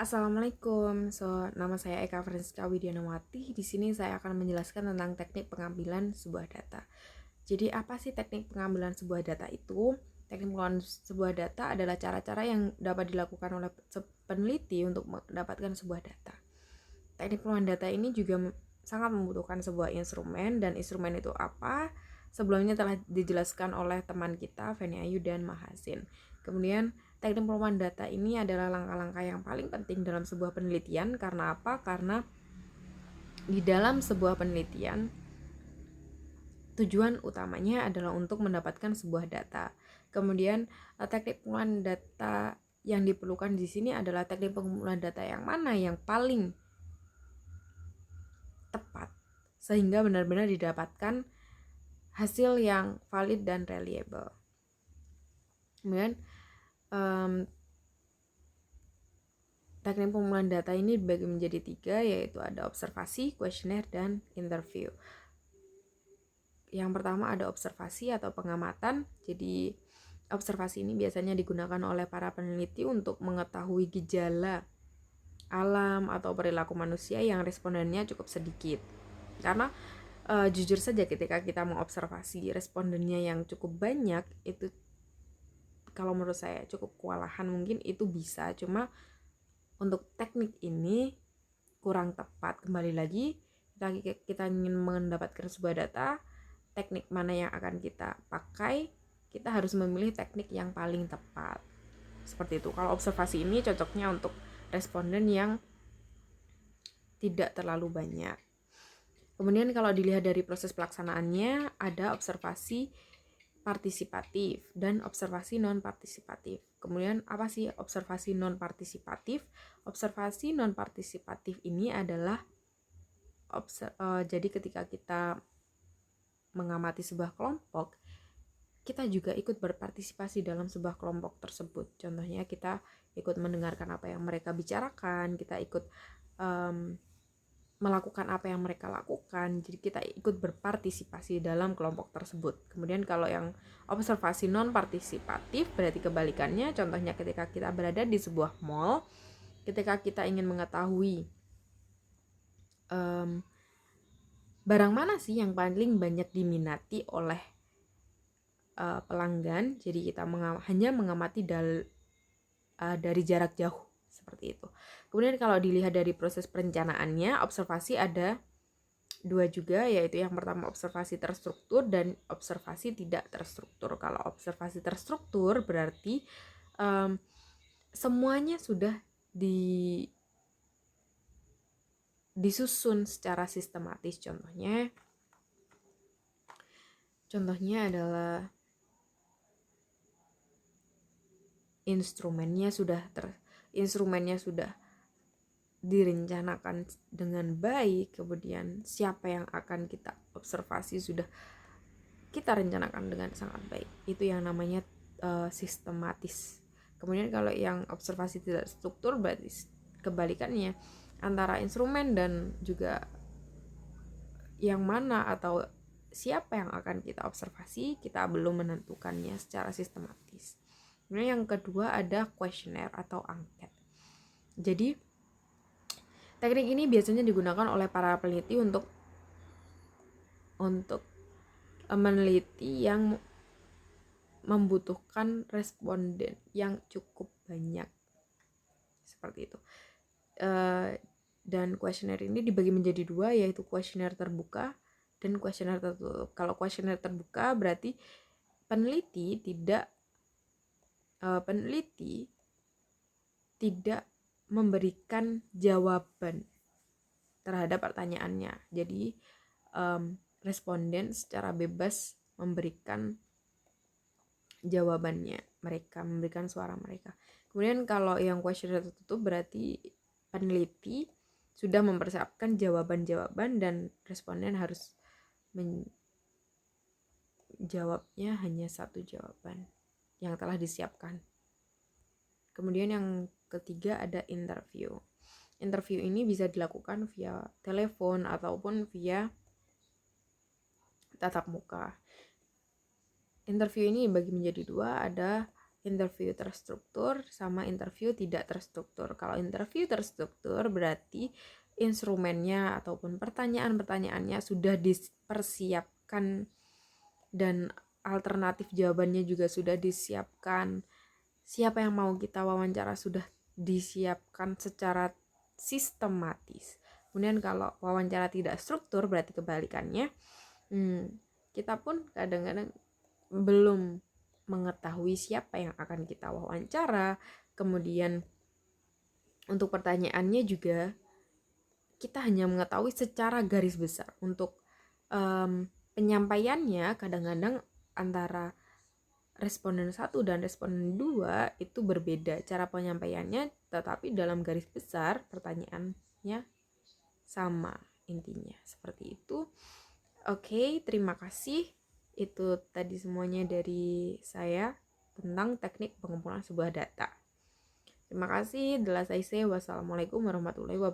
Assalamualaikum. Nama saya Eka Francisca Widianawati. Di sini saya akan menjelaskan tentang teknik pengambilan sebuah data. Jadi, apa sih teknik pengambilan sebuah data itu? Teknik pengambilan sebuah data adalah cara-cara yang dapat dilakukan oleh peneliti untuk mendapatkan sebuah data. Teknik pengambilan data ini juga sangat membutuhkan sebuah instrumen, dan instrumen itu apa? Sebelumnya telah dijelaskan oleh teman kita Feni Ayu dan Mahasin. Kemudian teknik pengumpulkan data ini adalah langkah-langkah yang paling penting dalam sebuah penelitian. Karena apa? Karena di dalam sebuah penelitian tujuan utamanya adalah untuk mendapatkan sebuah data. Kemudian teknik pengumpulan data yang diperlukan di sini adalah teknik pengumpulan data yang mana yang paling tepat sehingga benar-benar didapatkan hasil yang valid dan reliable. Kemudian teknik pengumpulan data ini dibagi menjadi 3, yaitu ada observasi, kuesioner, dan interview. Yang pertama ada observasi atau pengamatan. Jadi observasi ini biasanya digunakan oleh para peneliti untuk mengetahui gejala alam atau perilaku manusia yang respondennya cukup sedikit. Karena jujur saja ketika kita mengobservasi respondennya yang cukup banyak, itu kalau menurut saya cukup kewalahan. Mungkin itu bisa, cuma untuk teknik ini kurang tepat. Kembali lagi, kita ingin mendapatkan sebuah data, teknik mana yang akan kita pakai, kita harus memilih teknik yang paling tepat. Seperti itu. Kalau observasi ini cocoknya untuk responden yang tidak terlalu banyak. Kemudian kalau dilihat dari proses pelaksanaannya, ada observasi partisipatif dan observasi non-partisipatif. Kemudian apa sih observasi non-partisipatif? Observasi non-partisipatif ini adalah jadi ketika kita mengamati sebuah kelompok, kita juga ikut berpartisipasi dalam sebuah kelompok tersebut. Contohnya kita ikut mendengarkan apa yang mereka bicarakan, kita ikut melakukan apa yang mereka lakukan, jadi kita ikut berpartisipasi dalam kelompok tersebut. Kemudian kalau yang observasi non-partisipatif berarti kebalikannya. Contohnya ketika kita berada di sebuah mall, ketika kita ingin mengetahui barang mana sih yang paling banyak diminati oleh pelanggan, jadi kita hanya mengamati dari jarak jauh, seperti itu. Kemudian kalau dilihat dari proses perencanaannya, observasi ada 2 juga, yaitu yang pertama observasi terstruktur dan observasi tidak terstruktur. Kalau observasi terstruktur berarti semuanya sudah disusun secara sistematis. Contohnya adalah instrumennya sudah direncanakan dengan baik, kemudian siapa yang akan kita observasi sudah kita rencanakan dengan sangat baik. Itu yang namanya sistematis. Kemudian kalau yang observasi tidak struktur berarti kebalikannya, antara instrumen dan juga yang mana atau siapa yang akan kita observasi, kita belum menentukannya secara sistematis. Kemudian yang kedua ada kuesioner atau angket. Jadi teknik ini biasanya digunakan oleh para peneliti untuk meneliti yang membutuhkan responden yang cukup banyak, seperti itu. Dan kuesioner ini dibagi menjadi 2, yaitu kuesioner terbuka dan kuesioner tertutup. Kalau kuesioner terbuka berarti peneliti tidak memberikan jawaban terhadap pertanyaannya. Jadi responden secara bebas memberikan jawabannya, mereka memberikan suara mereka. Kemudian kalau yang kuesioner tertutup berarti peneliti sudah mempersiapkan jawaban-jawaban dan responden harus menjawabnya hanya satu jawaban yang telah disiapkan. Kemudian yang ketiga ada interview. Interview ini bisa dilakukan via telepon ataupun via tatap muka. Interview ini dibagi menjadi 2, ada interview terstruktur sama interview tidak terstruktur. Kalau interview terstruktur berarti instrumennya ataupun pertanyaan-pertanyaannya sudah dipersiapkan dan alternatif jawabannya juga sudah disiapkan. Siapa yang mau kita wawancara sudah disiapkan secara sistematis. Kemudian kalau wawancara tidak struktur berarti kebalikannya. Kita pun kadang-kadang belum mengetahui siapa yang akan kita wawancara. Kemudian untuk pertanyaannya juga kita hanya mengetahui secara garis besar. Untuk penyampaiannya kadang-kadang antara responden 1 dan responden 2 itu berbeda cara penyampaiannya, tetapi dalam garis besar pertanyaannya sama intinya. Seperti itu. Oke, terima kasih. Itu tadi semuanya dari saya tentang teknik pengumpulan sebuah data. Terima kasih. Wassalamualaikum warahmatullahi wabarakatuh.